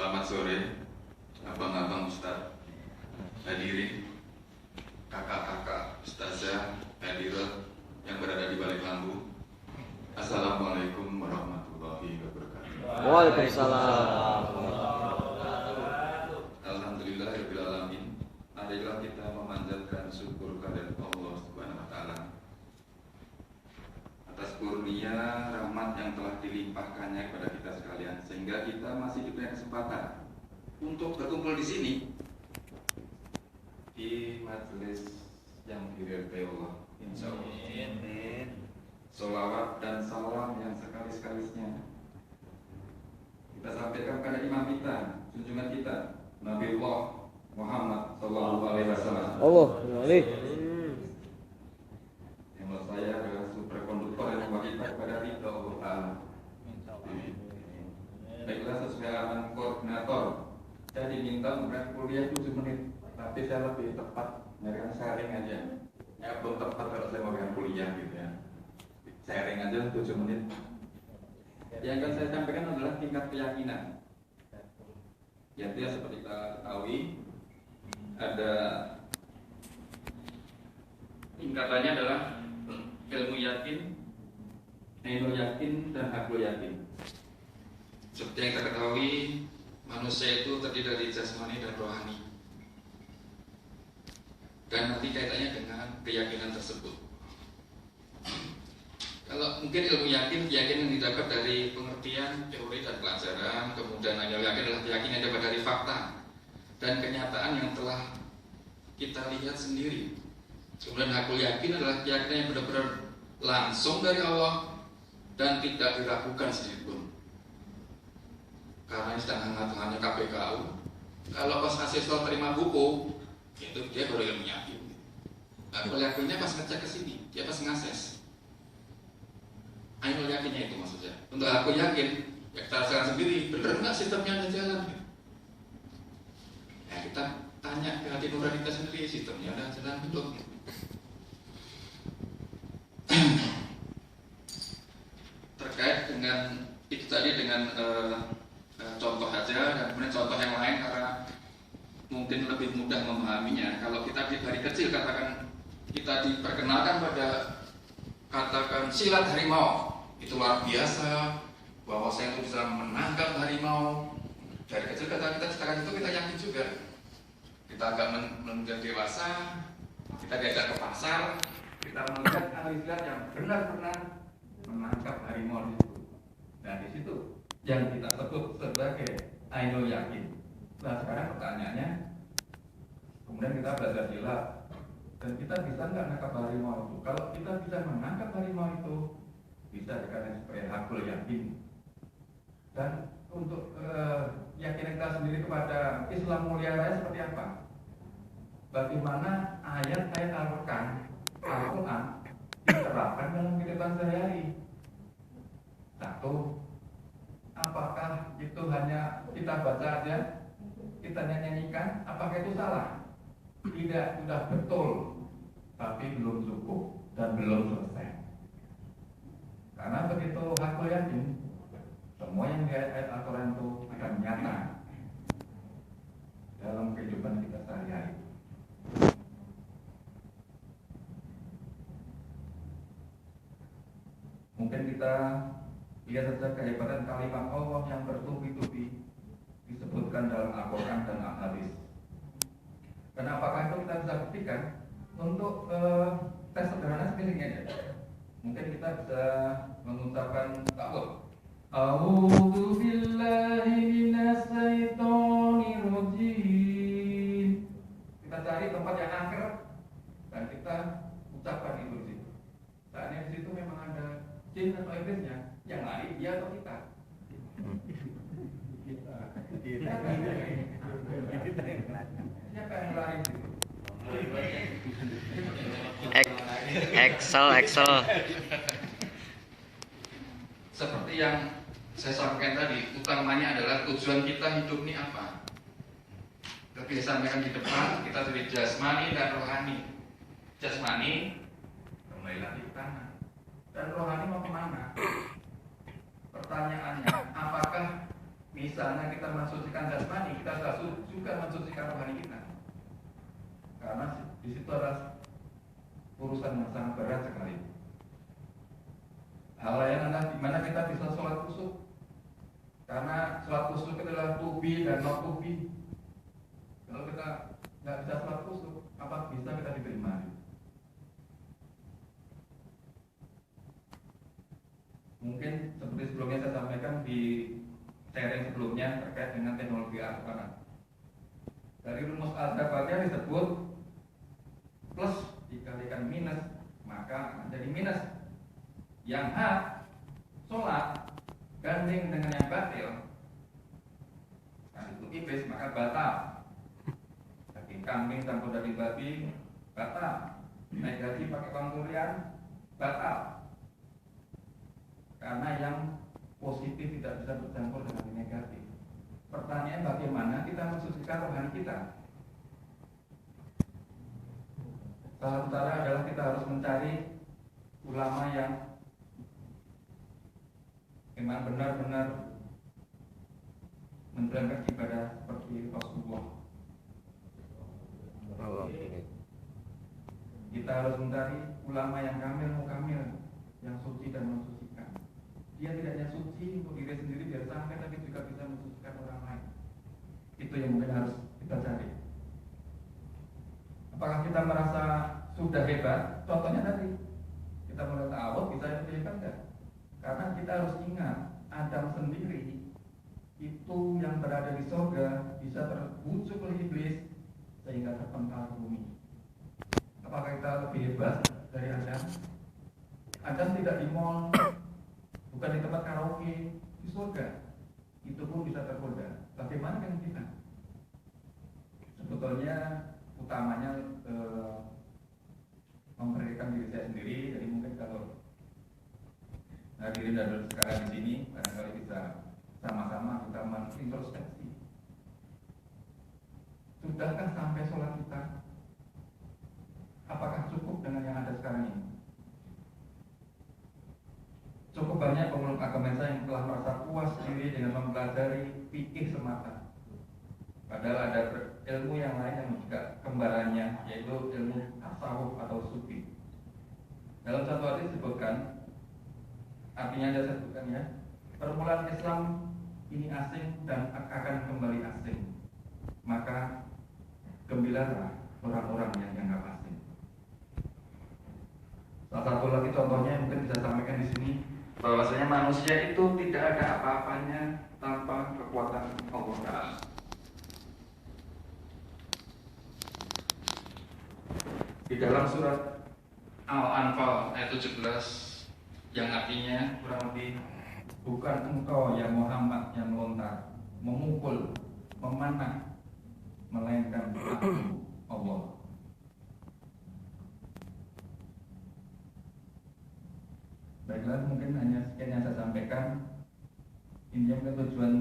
Selamat sore, abang-abang Ustadz, hadirin, kakak-kakak, ustazah, hadirat yang berada di balik lampu. Assalamualaikum warahmatullahi wabarakatuh. Waalaikumsalam. Alhamdulillahirabbil alamin. Marilah kita memanjatkan syukur kepada Allah Subhanahu wa taala atas kurnia rahmat yang telah dilimpahkannya kepada kita sekalian, sehingga kita masih diberi kesempatan untuk berkumpul di sini di majelis yang diridhai Allah. Insyaallah. Sholawat dan salam yang sekali-sekalisnya kita sampaikan kepada imam kita, junjungan kita, Nabi Allah Muhammad Sallallahu Alaihi Wasallam. Allah, Yang menurut saya adalah superkonduktor yang membawa kita kepada ridha Allah Taala. Baiklah, sesuai arahan koordinator, saya diminta memberikan kuliah 7 menit, tapi saya lebih tepat memberikan sharing aja. Ya belum tepat kalau saya memberikan kuliah gitu ya. Sharing aja 7 menit. Yang akan saya sampaikan adalah tingkat keyakinan. Yaitu ya, seperti kita ketahui ada tingkatannya adalah ilmu yakin, ainul yakin, dan hakul yakin. Seperti yang kita ketahui, manusia itu terdiri dari jasmani dan rohani. Dan nanti kaitannya dengan keyakinan tersebut. Kalau mungkin ilmu yakin, keyakinan yang didapat dari pengertian, teori, dan pelajaran. Kemudian ainul yakin adalah keyakinan yang dapat dari fakta dan kenyataan yang telah kita lihat sendiri. Kemudian hakul yakin adalah keyakinan yang benar-benar langsung dari Allah dan tidak diragukan sedikitpun. Karena ini sedang hangat-hangatnya KPKU. Kalau pas mahasiswa terima buku, itu dia baru ilmu yakin. Hakul yakinnya pas ngecek ke sini, dia pas ngakses. Ainul yakinnya itu maksudnya. Untuk hakul yakin, ya kita rasakan sendiri, benar nggak sistemnya ada jalan? Ya kita tanya ke hati nurani kita sendiri, sistemnya ada jalan belum? Terkait dengan itu tadi dengan contoh aja, dan kemudian contoh yang lain karena mungkin lebih mudah memahaminya. Kalau kita dari kecil katakan kita diperkenalkan pada katakan silat harimau, itu luar biasa bahwa saya itu bisa menangkap harimau. Dari kecil kata kita cetakan itu kita yakin juga. Kita agak menjadi dewasa, kita diajak ke pasar, kita melihat analisa yang benar-benar menangkap harimau di situ. Nah di situ yang kita sebut sebagai ainul yakin. Nah sekarang pertanyaannya, kemudian kita belajar silat dan kita bisa nggak menangkap harimau itu? Kalau kita bisa menangkap harimau itu, bisa dikatakan sebagai hakul yakin. Dan untuk keyakinan kita sendiri kepada Islam mulia raya seperti apa? Bagaimana ayat-ayat Al-Quran diterapkan dalam kehidupan sehari-hari? Satu, apakah itu hanya kita baca aja, kita nyanyikan? Apakah itu salah? Tidak, sudah betul, tapi belum cukup dan belum selesai. Karena begitu hakul yakin, semua yang di ayat Al-Quran itu akan nyata dalam kehidupan kita sehari-hari. Mungkin kita lihat saja kehebatan kalimat Allah yang bertubi-tubi disebutkan dalam Al-Quran dan Al-Hadis. Dan apakah itu kita bisa buktikan? Untuk tes sederhana seperti ini aja. Mungkin kita bisa mengucapkan ta'awudz. A'udzu billahi minas syaitonir rajim. Kita cari tempat yang angker dan kita ucapkan itu di situ. Saatnya di situ memang ada jin atau iblisnya, yang lari dia atau kita? Siapa yang lari itu? Excel. Seperti yang saya sampaikan tadi, utamanya adalah tujuan kita hidup ini apa? Lebih sampaikan di depan, kita dari jasmani dan rohani. Jasmani kembali lagi ke tanah, dan rohani mau kemana? Pertanyaannya, apakah misalnya kita mensucikan jasmani, kita juga mensucikan rohani kita. Karena di situ ada urusan yang sangat berat sekali. Hal lain adalah di mana kita bisa sholat khusyuk. Karena sholat khusyuk adalah tubi dan non tubi. Kalau kita nggak bisa sholat khusyuk, apa bisa kita diterima? Mungkin seperti sebelumnya saya sampaikan di sharing sebelumnya terkait dengan teknologi Al-Quran. Dari rumus aljabarnya disebut plus dikalikan minus, maka jadi minus. Yang A, sholat gandeng dengan yang batil, nah itu iblis, maka batal. Daging kambing campur daging babi, batal. Naik gaji pakai uang kuliah, batal. Karena yang positif tidak bisa bercampur dengan yang negatif. Pertanyaan bagaimana kita mensucikan rohani kita? Salah satu cara adalah kita harus mencari ulama yang memang benar-benar menjalankan ibadah seperti Rasulullah. Kita harus mencari ulama yang kamil, yang suci dan mensucikan. Dia tidak hanya suci untuk diri sendiri biar sampai, tapi juga bisa mensucikan orang lain. Itu yang mungkin harus kita cari. Apakah kita merasa sudah hebat? Contohnya tadi, kita merasa Allah bisa lebih hebat enggak? Karena kita harus ingat, Adam sendiri itu yang berada di surga bisa terbujuk oleh iblis sehingga terpental ke bumi. Apakah kita lebih hebat dari Adam? Adam tidak di mall, bukan di tempat karaoke, di surga. Itu pun bisa tergoda. Bagaimana dengan kita? Sebetulnya utamanya memperhatikan diri saya sendiri. Jadi mungkin kalau hadirin dan sekarang di sini barangkali bisa sama-sama kita mengintrospeksi. Sudahkah sampai sholat kita? Apakah cukup dengan yang ada sekarang ini? Cukup banyak pemeluk agama yang telah merasa puas diri dengan mempelajari fikih semata. Padahal ada ilmu yang lain yang juga kembarannya, yaitu ilmu tasawuf atau sufi. Dalam satu hadis disebutkan, artinya ada sebutkan ya, permulaan Islam ini asing dan akan kembali asing. Maka gembiralah orang-orang yang dianggap asing. Salah satu lagi contohnya yang mungkin bisa sampaikan di sini, bahwasanya manusia itu tidak ada apa-apanya tanpa kekuatan Allah Ta'ala. Di dalam surat Al-Anfal ayat 17 yang artinya kurang lebih, bukan engkau ya Muhammad yang melontar, memukul, memanah, melainkan aku Allah. Baiklah, mungkin hanya sekian yang saya sampaikan. Ini yang tujuan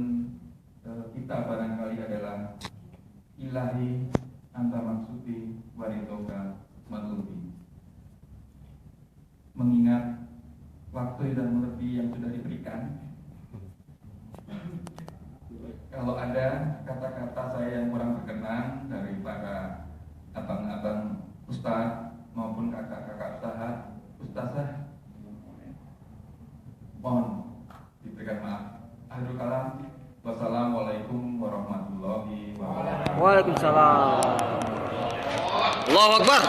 kita barangkali adalah ilahi anta maksudi waritoka matlubi, mengingat waktu dan lebih yang sudah diberikan. Kalau ada kata-kata saya yang kurang berkenan dari para abang-abang ustaz maupun kakak-kakak ustazah, mohon diberikan maaf. Akhirul kalam, wassalamualaikum warahmatullahi wabarakatuh. Waalaikumsalam. Allahu Akbar.